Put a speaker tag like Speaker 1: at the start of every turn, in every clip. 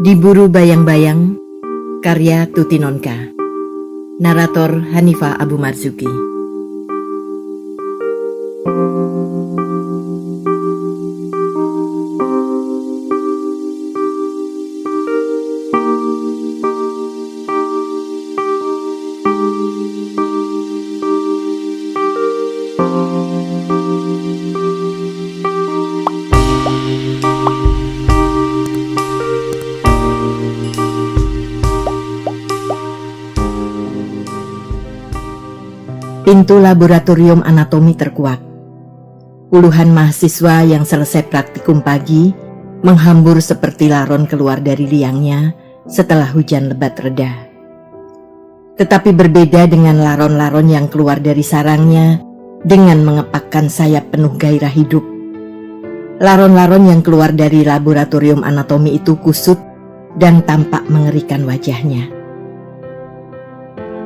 Speaker 1: Diburu Bayang-Bayang, karya Tuti Nonka. Narator Hanifah Abu Marzuki. Pintu laboratorium anatomi terkuak. Puluhan mahasiswa yang selesai praktikum pagi menghambur seperti laron keluar dari liangnya setelah hujan lebat reda. Tetapi berbeda dengan laron-laron yang keluar dari sarangnya dengan mengepakkan sayap penuh gairah hidup. Laron-laron yang keluar dari laboratorium anatomi itu kusut dan tampak mengerikan wajahnya.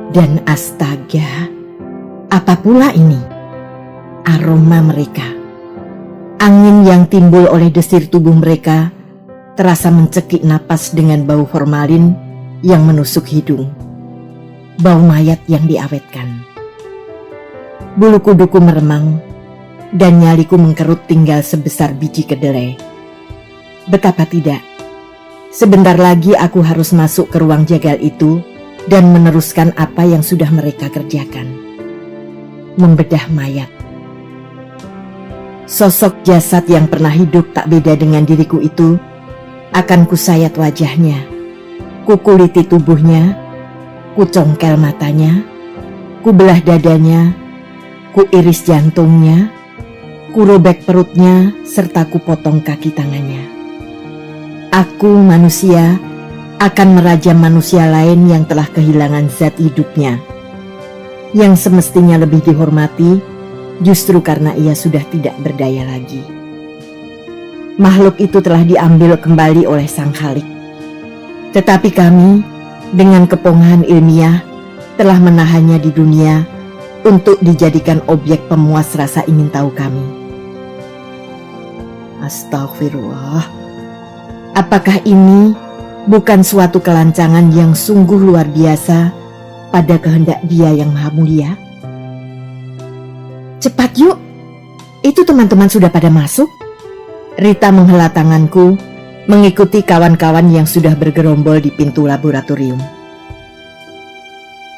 Speaker 1: Dan astaga, apa pula ini? Aroma mereka. Angin yang timbul oleh desir tubuh mereka terasa mencekik napas dengan bau formalin yang menusuk hidung. Bau mayat yang diawetkan. Bulu kuduku meremang dan nyaliku mengkerut tinggal sebesar biji kedelai. Betapa tidak. Sebentar lagi aku harus masuk ke ruang jagal itu dan meneruskan apa yang sudah mereka kerjakan. Membedah mayat. Sosok jasad yang pernah hidup tak beda dengan diriku itu akan kusayat wajahnya, kukuliti tubuhnya, kucongkel matanya, kubelah dadanya, kuiris jantungnya, kurobek perutnya, serta kupotong kaki tangannya. Aku manusia akan merajam manusia lain yang telah kehilangan zat hidupnya, yang semestinya lebih dihormati justru karena ia sudah tidak berdaya lagi. Makhluk itu telah diambil kembali oleh Sang Khalik. Tetapi kami dengan kepongahan ilmiah telah menahannya di dunia untuk dijadikan objek pemuas rasa ingin tahu kami. Astagfirullah. Apakah ini bukan suatu kelancangan yang sungguh luar biasa pada kehendak Dia yang Maha Mulia? Cepat yuk, itu teman-teman sudah pada masuk. Rita menghela tanganku, mengikuti kawan-kawan yang sudah bergerombol di pintu laboratorium.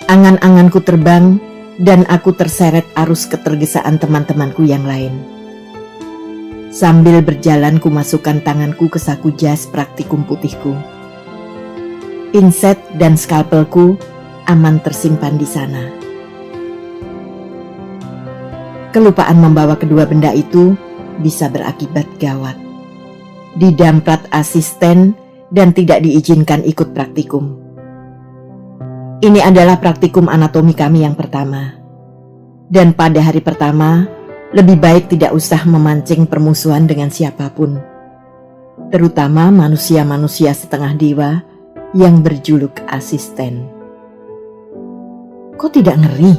Speaker 1: Angan-anganku terbang dan aku terseret arus ketergesaan teman-temanku yang lain. Sambil berjalan ku masukkan tanganku ke saku jas praktikum putihku. Pinset dan skalpelku aman tersimpan di sana. Kelupaan membawa kedua benda itu bisa berakibat gawat. Didamprat asisten dan tidak diizinkan ikut praktikum. Ini adalah praktikum anatomi kami yang pertama. Dan pada hari pertama, lebih baik tidak usah memancing permusuhan dengan siapapun. Terutama manusia-manusia setengah dewa yang berjuluk asisten. Kok tidak ngeri?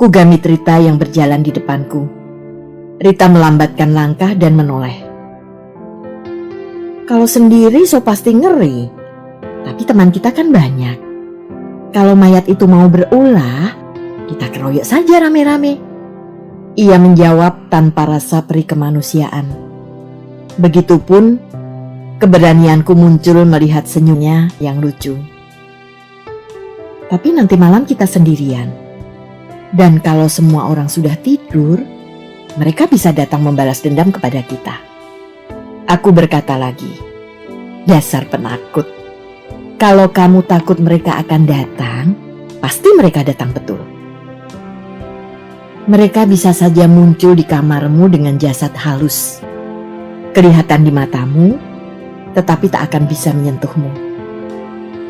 Speaker 1: Kugamit Rita yang berjalan di depanku. Rita melambatkan langkah dan menoleh. Kalau sendiri so pasti ngeri. Tapi teman kita kan banyak. Kalau mayat itu mau berulah, kita keroyok saja rame-rame. Ia menjawab tanpa rasa peri kemanusiaan. Begitupun keberanianku muncul melihat senyumnya yang lucu. Tapi nanti malam kita sendirian. Dan kalau semua orang sudah tidur, mereka bisa datang membalas dendam kepada kita. Aku berkata lagi, dasar penakut. Kalau kamu takut mereka akan datang, pasti mereka datang betul. Mereka bisa saja muncul di kamarmu dengan jasad halus. Kelihatan di matamu, tetapi tak akan bisa menyentuhmu.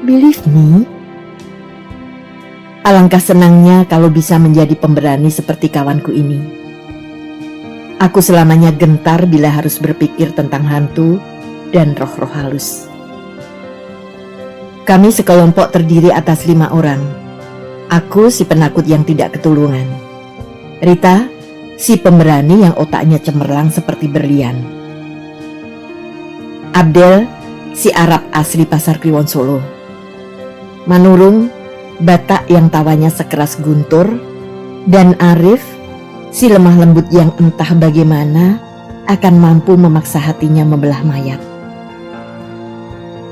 Speaker 1: Believe me. Alangkah senangnya kalau bisa menjadi pemberani seperti kawanku ini. Aku selamanya gentar bila harus berpikir tentang hantu dan roh-roh halus. Kami sekelompok terdiri atas 5 orang. Aku si penakut yang tidak ketulungan. Rita, si pemberani yang otaknya cemerlang seperti berlian. Abdel, si Arab asli Pasar Kliwon Solo. Manurung, Batak yang tawanya sekeras guntur, dan Arif, si lemah lembut yang entah bagaimana akan mampu memaksa hatinya membelah mayat.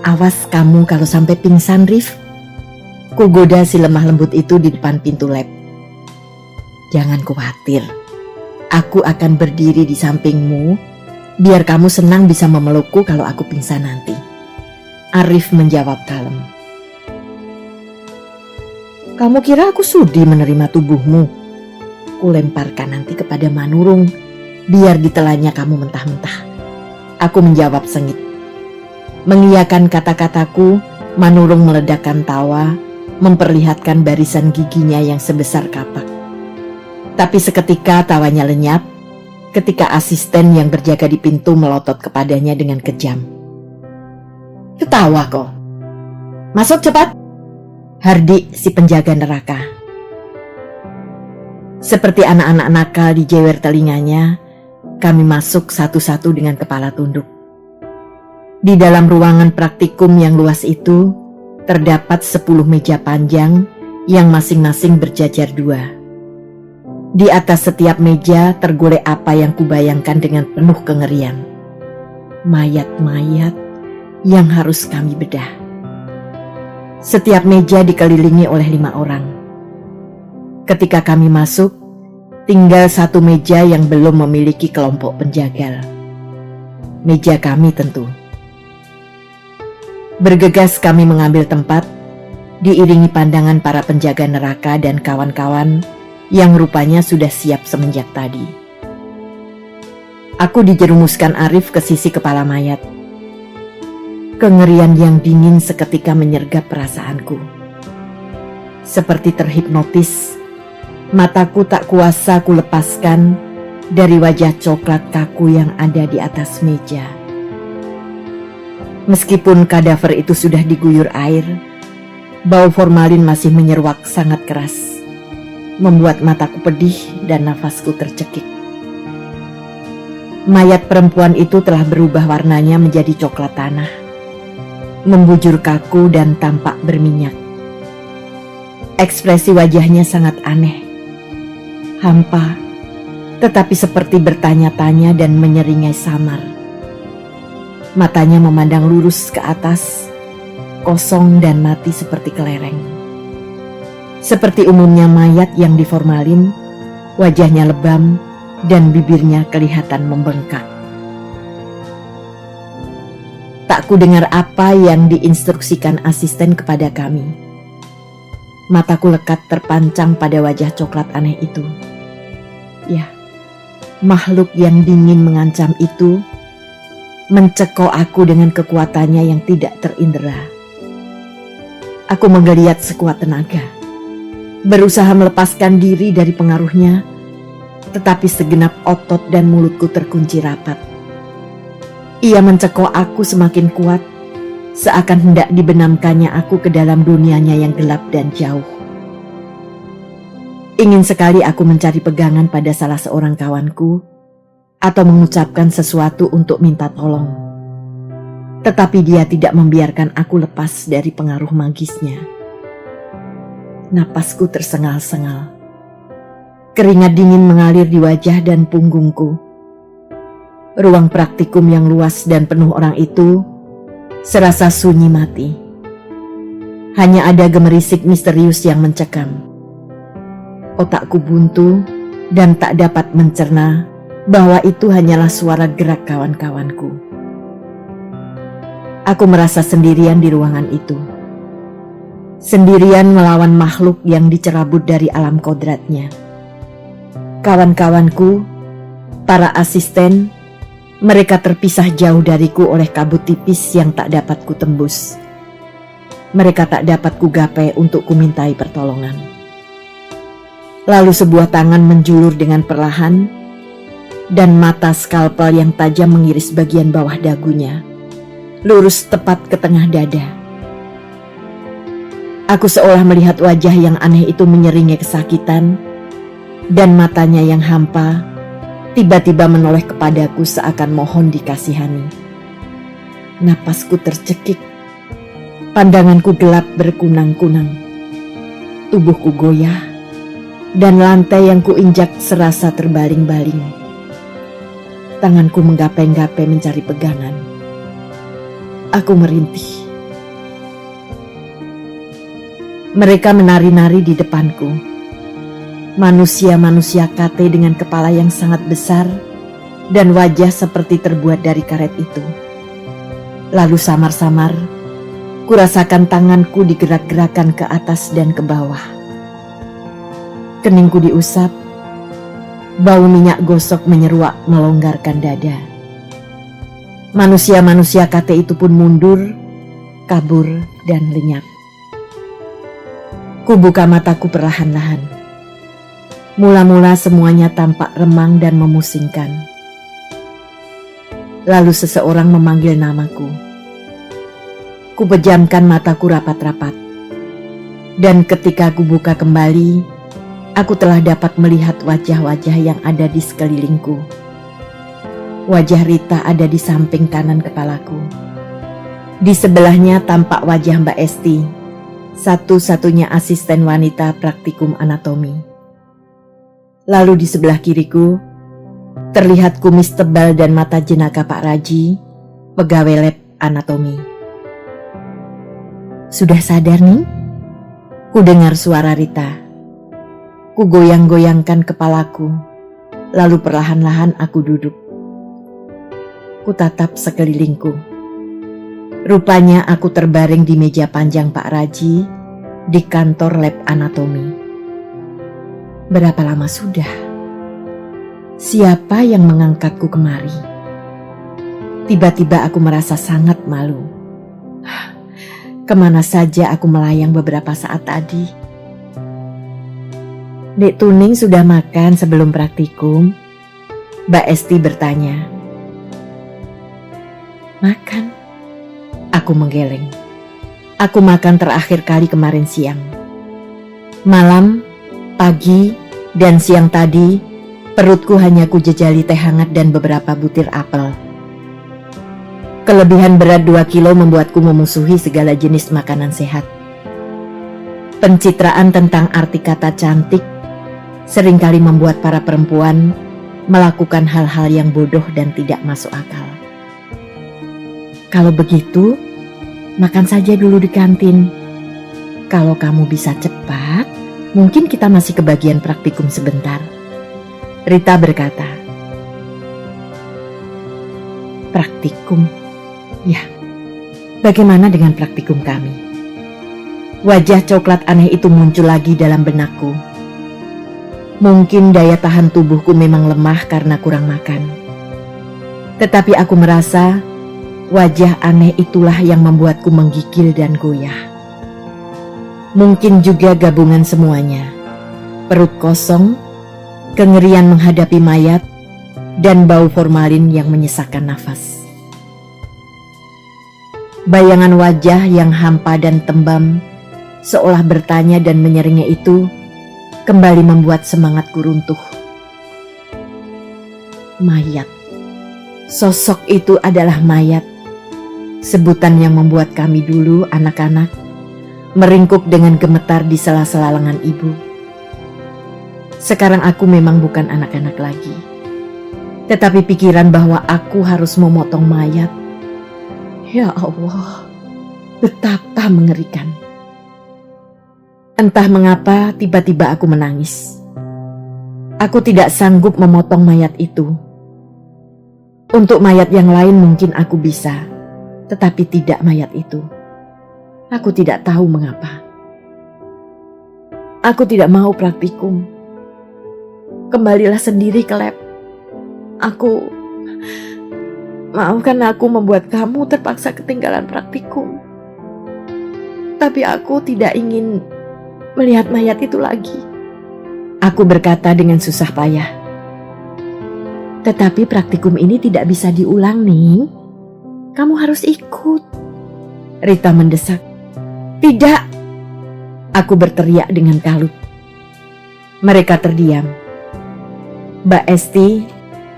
Speaker 1: Awas kamu kalau sampai pingsan, Rif. Kugoda si lemah lembut itu di depan pintu lab. Jangan khawatir, aku akan berdiri di sampingmu, biar kamu senang bisa memelukku kalau aku pingsan nanti. Arif menjawab kalem. Kamu kira aku sudi menerima tubuhmu? Kulemparkan nanti kepada Manurung, biar ditelannya kamu mentah-mentah. Aku menjawab sengit. Mengiyakan kata-kataku, Manurung meledakkan tawa, memperlihatkan barisan giginya yang sebesar kapak. Tapi seketika tawanya lenyap, ketika asisten yang berjaga di pintu melotot kepadanya dengan kejam. Ketawa kok. Masuk cepat. Hardi si penjaga neraka. Seperti anak-anak nakal dijewer telinganya, kami masuk satu-satu dengan kepala tunduk. Di dalam ruangan praktikum yang luas itu, terdapat 10 meja panjang yang masing-masing berjajar 2. Di atas setiap meja tergolek apa yang kubayangkan dengan penuh kengerian. Mayat-mayat yang harus kami bedah. Setiap meja dikelilingi oleh 5 orang. Ketika kami masuk, tinggal 1 meja yang belum memiliki kelompok penjagal. Meja kami tentu. Bergegas kami mengambil tempat, diiringi pandangan para penjaga neraka dan kawan-kawan yang rupanya sudah siap semenjak tadi. Aku dijerumuskan Arif ke sisi kepala mayat. Kengerian yang dingin seketika menyergap perasaanku. Seperti terhipnotis, mataku tak kuasa kulepaskan dari wajah coklat kaku yang ada di atas meja. Meskipun kadaver itu sudah diguyur air, bau formalin masih menyeruak sangat keras, membuat mataku pedih dan nafasku tercekik. Mayat perempuan itu telah berubah warnanya menjadi coklat tanah, membujur kaku dan tampak berminyak. Ekspresi wajahnya sangat aneh, hampa, tetapi seperti bertanya-tanya dan menyeringai samar. Matanya memandang lurus ke atas, kosong dan mati seperti kelereng. Seperti umumnya mayat yang diformalin, wajahnya lebam dan bibirnya kelihatan membengkak. Tak kudengar apa yang diinstruksikan asisten kepada kami. Mataku lekat terpancang pada wajah coklat aneh itu. Ya, makhluk yang dingin mengancam itu mencekok aku dengan kekuatannya yang tidak terindera. Aku menggeliat sekuat tenaga, berusaha melepaskan diri dari pengaruhnya, tetapi segenap otot dan mulutku terkunci rapat. Ia mencekok aku semakin kuat, seakan hendak dibenamkannya aku ke dalam dunianya yang gelap dan jauh. Ingin sekali aku mencari pegangan pada salah seorang kawanku, atau mengucapkan sesuatu untuk minta tolong. Tetapi dia tidak membiarkan aku lepas dari pengaruh magisnya. Napasku tersengal-sengal. Keringat dingin mengalir di wajah dan punggungku. Ruang praktikum yang luas dan penuh orang itu serasa sunyi mati. Hanya ada gemerisik misterius yang mencekam. Otakku buntu dan tak dapat mencerna bahwa itu hanyalah suara gerak kawan-kawanku. Aku merasa sendirian di ruangan itu. Sendirian melawan makhluk yang dicerabut dari alam kodratnya. Kawan-kawanku, para asisten, mereka terpisah jauh dariku oleh kabut tipis yang tak dapat kutembus. Mereka tak dapat kugapai untuk kumintai pertolongan. Lalu sebuah tangan menjulur dengan perlahan, dan mata skalpel yang tajam mengiris bagian bawah dagunya, lurus tepat ke tengah dada. Aku seolah melihat wajah yang aneh itu menyeringai kesakitan, dan matanya yang hampa tiba-tiba menoleh kepadaku seakan mohon dikasihani. Napasku tercekik. Pandanganku gelap berkunang-kunang. Tubuhku goyah, dan lantai yang kuinjak serasa terbaling-baling. Tanganku menggapai-gapai mencari pegangan. Aku merintih. Mereka menari-nari di depanku. Manusia-manusia kate dengan kepala yang sangat besar dan wajah seperti terbuat dari karet itu. Lalu samar-samar, kurasakan tanganku digerak-gerakan ke atas dan ke bawah. Keningku diusap, bau minyak gosok menyeruak melonggarkan dada. Manusia-manusia kate itu pun mundur, kabur, dan lenyap. Kubuka mataku perlahan-lahan. Mula-mula semuanya tampak remang dan memusingkan. Lalu seseorang memanggil namaku. Kupejamkan mataku rapat-rapat. Dan ketika kubuka kembali, aku telah dapat melihat wajah-wajah yang ada di sekelilingku. Wajah Rita ada di samping kanan kepalaku. Di sebelahnya tampak wajah Mbak Esti, satu-satunya asisten wanita praktikum anatomi. Lalu di sebelah kiriku, terlihat kumis tebal dan mata jenaka Pak Raji, pegawai lab anatomi. Sudah sadar nih? Ku dengar suara Rita. Ku goyang-goyangkan kepalaku, lalu perlahan-lahan aku duduk. Ku tatap sekelilingku. Rupanya aku terbaring di meja panjang Pak Raji di kantor lab anatomi. Berapa lama sudah? Siapa yang mengangkatku kemari? Tiba-tiba aku merasa sangat malu. Kemana saja aku melayang beberapa saat tadi? Dek Tuning sudah makan sebelum praktikum? Mbak Esti bertanya. Makan? Aku menggeleng. Aku makan terakhir kali kemarin siang. Malam, pagi, dan siang tadi, perutku hanya kujejali teh hangat dan beberapa butir apel. Kelebihan berat 2 kilo membuatku memusuhi segala jenis makanan sehat. Pencitraan tentang arti kata cantik seringkali membuat para perempuan melakukan hal-hal yang bodoh dan tidak masuk akal. Kalau begitu, makan saja dulu di kantin. Kalau kamu bisa cepat, mungkin kita masih ke bagian praktikum sebentar. Rita berkata. Praktikum? Ya, bagaimana dengan praktikum kami? Wajah coklat aneh itu muncul lagi dalam benakku. Mungkin daya tahan tubuhku memang lemah karena kurang makan. Tetapi aku merasa wajah aneh itulah yang membuatku menggigil dan goyah. Mungkin juga gabungan semuanya. Perut kosong, kengerian menghadapi mayat, dan bau formalin yang menyesakkan nafas. Bayangan wajah yang hampa dan tembam, seolah bertanya dan menyeringnya itu, kembali membuat semangatku runtuh. Mayat. Sosok itu adalah mayat. Sebutan yang membuat kami dulu, anak-anak, meringkuk dengan gemetar di sela-sela lengan ibu. Sekarang aku memang bukan anak-anak lagi. Tetapi pikiran bahwa aku harus memotong mayat, ya Allah, betapa mengerikan. Entah mengapa tiba-tiba aku menangis. Aku tidak sanggup memotong mayat itu. Untuk mayat yang lain mungkin aku bisa, tetapi tidak mayat itu. Aku tidak tahu mengapa. Aku tidak mau praktikum. Kembalilah sendiri ke lab. Maafkan aku membuat kamu terpaksa ketinggalan praktikum. Tapi aku tidak ingin melihat mayat itu lagi. Aku berkata dengan susah payah. Tetapi praktikum ini tidak bisa diulang, Ning. Kamu harus ikut. Rita mendesak. Tidak. Aku berteriak dengan kalut. Mereka terdiam. Mbak Esti,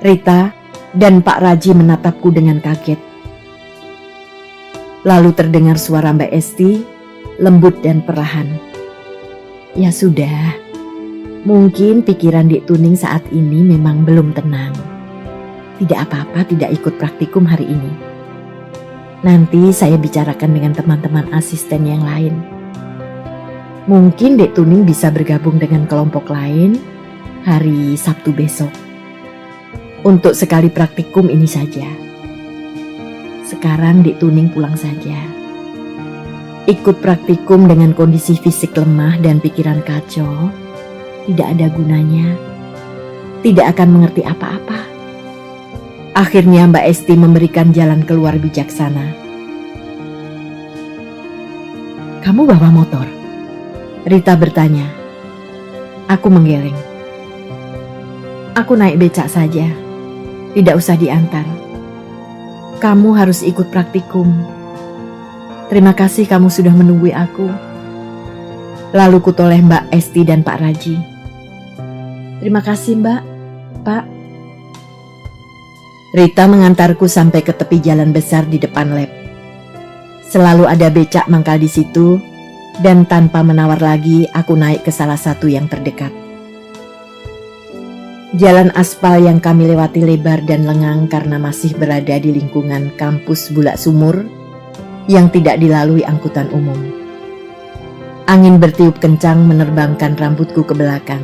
Speaker 1: Rita, dan Pak Raji menatapku dengan kaget. Lalu terdengar suara Mbak Esti, lembut dan perlahan. Ya sudah, mungkin pikiran Dik Tuning saat ini memang belum tenang. Tidak apa-apa tidak ikut praktikum hari ini. Nanti saya bicarakan dengan teman-teman asisten yang lain. Mungkin Dik Tuning bisa bergabung dengan kelompok lain hari Sabtu besok. Untuk sekali praktikum ini saja. Sekarang Dik Tuning pulang saja. Ikut praktikum dengan kondisi fisik lemah dan pikiran kacau tidak ada gunanya. Tidak akan mengerti apa-apa. Akhirnya Mbak Esti memberikan jalan keluar bijaksana. Kamu bawa motor? Rita bertanya. Aku menggeleng. Aku naik becak saja. Tidak usah diantar. Kamu harus ikut praktikum. Terima kasih kamu sudah menunggu aku. Lalu kutoleh Mbak Esti dan Pak Raji. Terima kasih Mbak, Pak. Rita mengantarku sampai ke tepi jalan besar di depan lab. Selalu ada becak mangkal di situ, dan tanpa menawar lagi aku naik ke salah satu yang terdekat. Jalan aspal yang kami lewati lebar dan lengang karena masih berada di lingkungan kampus Bulak Sumur yang tidak dilalui angkutan umum. Angin bertiup kencang menerbangkan rambutku ke belakang.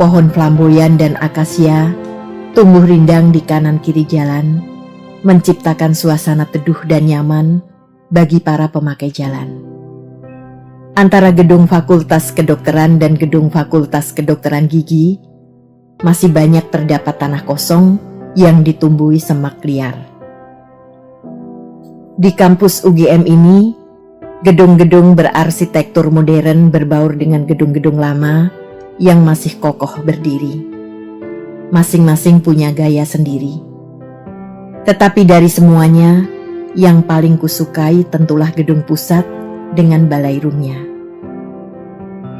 Speaker 1: Pohon flamboyan dan akasia tumbuh rindang di kanan kiri jalan, menciptakan suasana teduh dan nyaman bagi para pemakai jalan. Antara gedung Fakultas Kedokteran dan gedung Fakultas Kedokteran Gigi, masih banyak terdapat tanah kosong yang ditumbuhi semak liar. Di kampus UGM ini, gedung-gedung berarsitektur modern berbaur dengan gedung-gedung lama yang masih kokoh berdiri. Masing-masing punya gaya sendiri. Tetapi dari semuanya, yang paling kusukai tentulah gedung pusat dengan balai roomnya.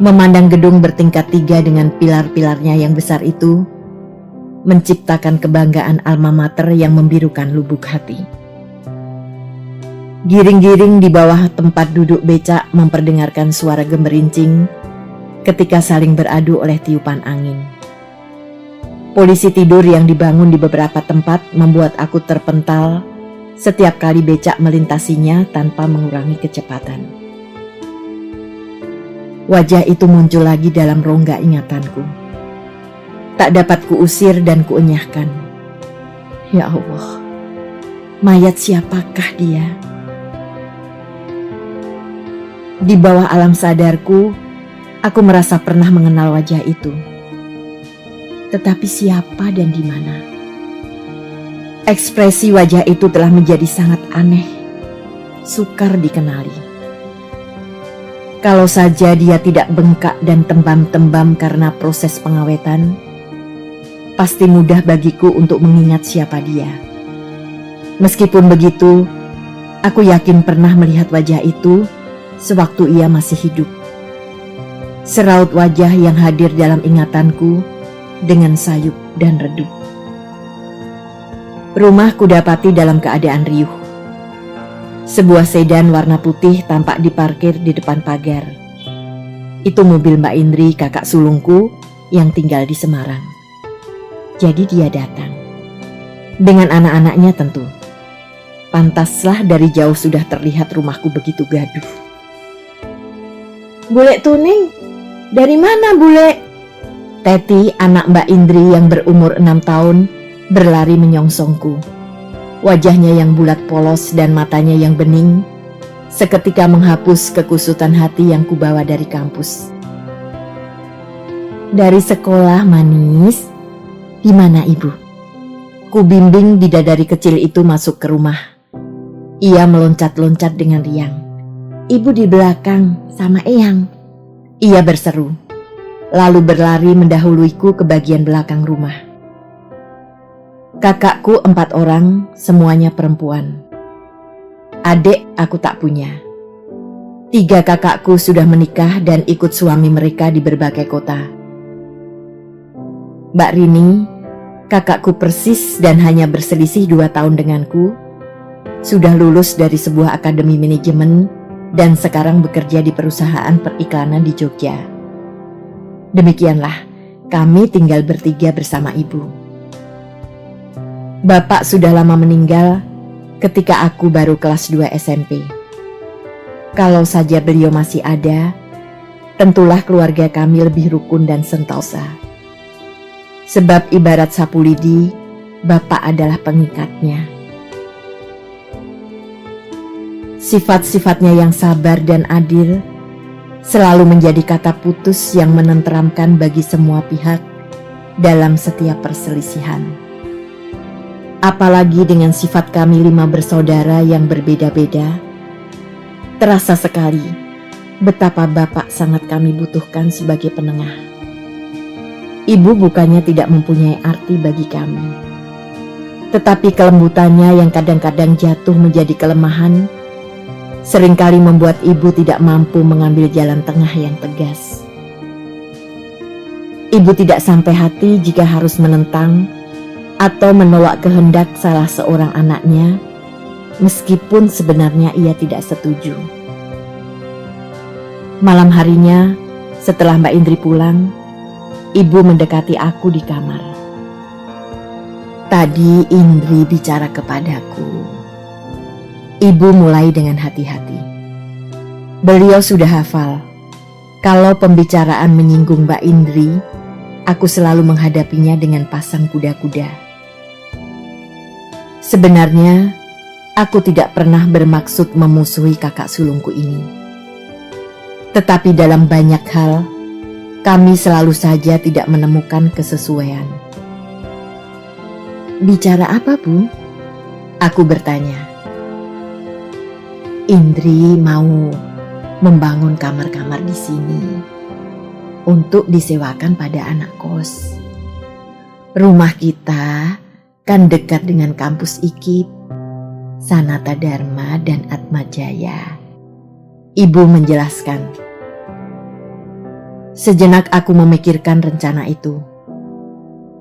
Speaker 1: Memandang gedung bertingkat 3 dengan pilar-pilarnya yang besar itu, menciptakan kebanggaan alma mater yang membirukan lubuk hati. Giring-giring di bawah tempat duduk becak memperdengarkan suara gemerincing ketika saling beradu oleh tiupan angin. Polisi tidur yang dibangun di beberapa tempat membuat aku terpental setiap kali becak melintasinya tanpa mengurangi kecepatan. Wajah itu muncul lagi dalam rongga ingatanku. Tak dapat kuusir dan kuenyahkan. Ya Allah, mayat siapakah dia? Di bawah alam sadarku, aku merasa pernah mengenal wajah itu. Tetapi siapa dan di mana? Ekspresi wajah itu telah menjadi sangat aneh, sukar dikenali. Kalau saja dia tidak bengkak dan tembam-tembam karena proses pengawetan, pasti mudah bagiku untuk mengingat siapa dia. Meskipun begitu, aku yakin pernah melihat wajah itu sewaktu ia masih hidup. Seraut wajah yang hadir dalam ingatanku dengan sayup dan redup. Rumah kudapati dalam keadaan riuh. Sebuah sedan warna putih tampak diparkir di depan pagar. Itu mobil Mbak Indri, kakak sulungku yang tinggal di Semarang. Jadi dia datang. Dengan anak-anaknya tentu. Pantaslah dari jauh sudah terlihat rumahku begitu gaduh. Bule Tuning, dari mana Bule? Teti, anak Mbak Indri yang berumur 6 tahun, berlari menyongsongku. Wajahnya yang bulat polos dan matanya yang bening, seketika menghapus kekusutan hati yang kubawa dari kampus. Dari sekolah manis, di mana ibu? Ku bimbing bidadari kecil itu masuk ke rumah. Ia meloncat-loncat dengan riang. Ibu di belakang sama Eyang. Ia berseru, lalu berlari mendahuluiku ke bagian belakang rumah. Kakakku 4 orang, semuanya perempuan. Adik aku tak punya. 3 kakakku sudah menikah dan ikut suami mereka di berbagai kota. Mbak Rini, kakakku persis dan hanya berselisih 2 tahun denganku, Sudah lulus dari sebuah akademi manajemen dan sekarang bekerja di perusahaan periklanan di Jogja. Demikianlah, kami tinggal bertiga bersama ibu. Bapak sudah lama meninggal ketika aku baru kelas 2 SMP. Kalau saja beliau masih ada, tentulah keluarga kami lebih rukun dan sentosa. Sebab ibarat sapu lidi, Bapak adalah pengikatnya. Sifat-sifatnya yang sabar dan adil selalu menjadi kata putus yang menenteramkan bagi semua pihak dalam setiap perselisihan. Apalagi dengan sifat kami 5 bersaudara yang berbeda-beda, terasa sekali betapa Bapak sangat kami butuhkan sebagai penengah. Ibu bukannya tidak mempunyai arti bagi kami, tetapi kelembutannya yang kadang-kadang jatuh menjadi kelemahan seringkali membuat ibu tidak mampu mengambil jalan tengah yang tegas. Ibu tidak sampai hati jika harus menentang atau menolak kehendak salah seorang anaknya, meskipun sebenarnya ia tidak setuju. Malam harinya, setelah Mbak Indri pulang, ibu mendekati aku di kamar. Tadi Indri bicara kepadaku. Ibu mulai dengan hati-hati. Beliau sudah hafal, kalau pembicaraan menyinggung Mbak Indri, aku selalu menghadapinya dengan pasang kuda-kuda. Sebenarnya, aku tidak pernah bermaksud memusuhi kakak sulungku ini. Tetapi dalam banyak hal, kami selalu saja tidak menemukan kesesuaian. Bicara apa, Bu? Aku bertanya. Indri mau membangun kamar-kamar di sini untuk disewakan pada anak kos. Rumah kita kan dekat dengan kampus IKIP, Sanata Dharma dan Atmajaya. Ibu menjelaskan. Sejenak aku memikirkan rencana itu.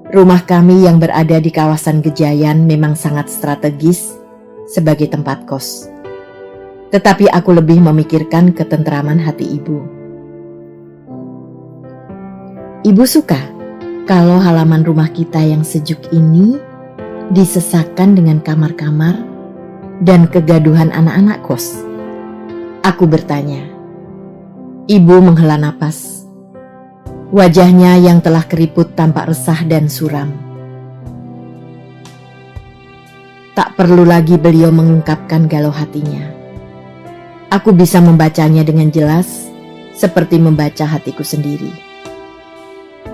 Speaker 1: Rumah kami yang berada di kawasan Gejayan memang sangat strategis sebagai tempat kos. Tetapi aku lebih memikirkan ketentraman hati ibu. Ibu suka kalau halaman rumah kita yang sejuk ini disesakkan dengan kamar-kamar dan kegaduhan anak-anak kos. Aku bertanya. Ibu menghela napas. Wajahnya yang telah keriput tampak resah dan suram. Tak perlu lagi beliau mengungkapkan galau hatinya. Aku bisa membacanya dengan jelas, seperti membaca hatiku sendiri.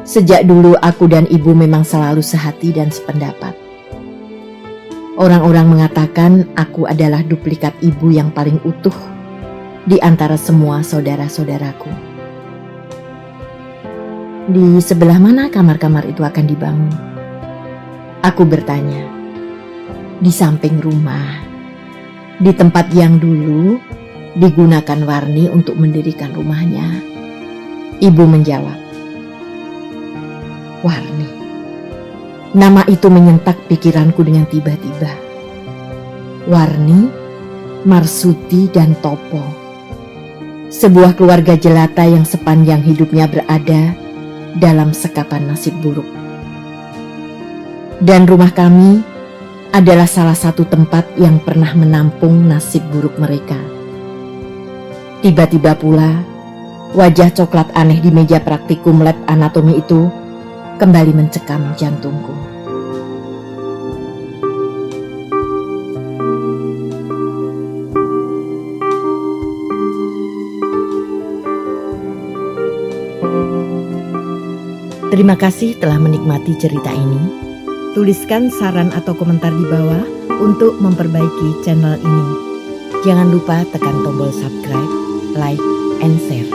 Speaker 1: Sejak dulu aku dan ibu memang selalu sehati dan sependapat. Orang-orang mengatakan aku adalah duplikat ibu yang paling utuh di antara semua saudara-saudaraku. Di sebelah mana kamar-kamar itu akan dibangun? Aku bertanya. Di samping rumah, di tempat yang dulu digunakan Warni untuk mendirikan rumahnya. Ibu menjawab. Warni. Nama itu menyentak pikiranku dengan tiba-tiba. Warni, Marsuti, dan Topo. Sebuah keluarga jelata yang sepanjang hidupnya berada dalam sekapan nasib buruk. Dan rumah kami adalah salah satu tempat yang pernah menampung nasib buruk mereka. Tiba-tiba pula, wajah coklat aneh di meja praktikum lab anatomi itu kembali mencekam jantungku. Terima kasih telah menikmati cerita ini. Tuliskan saran atau komentar di bawah untuk memperbaiki channel ini. Jangan lupa tekan tombol subscribe, like, and share.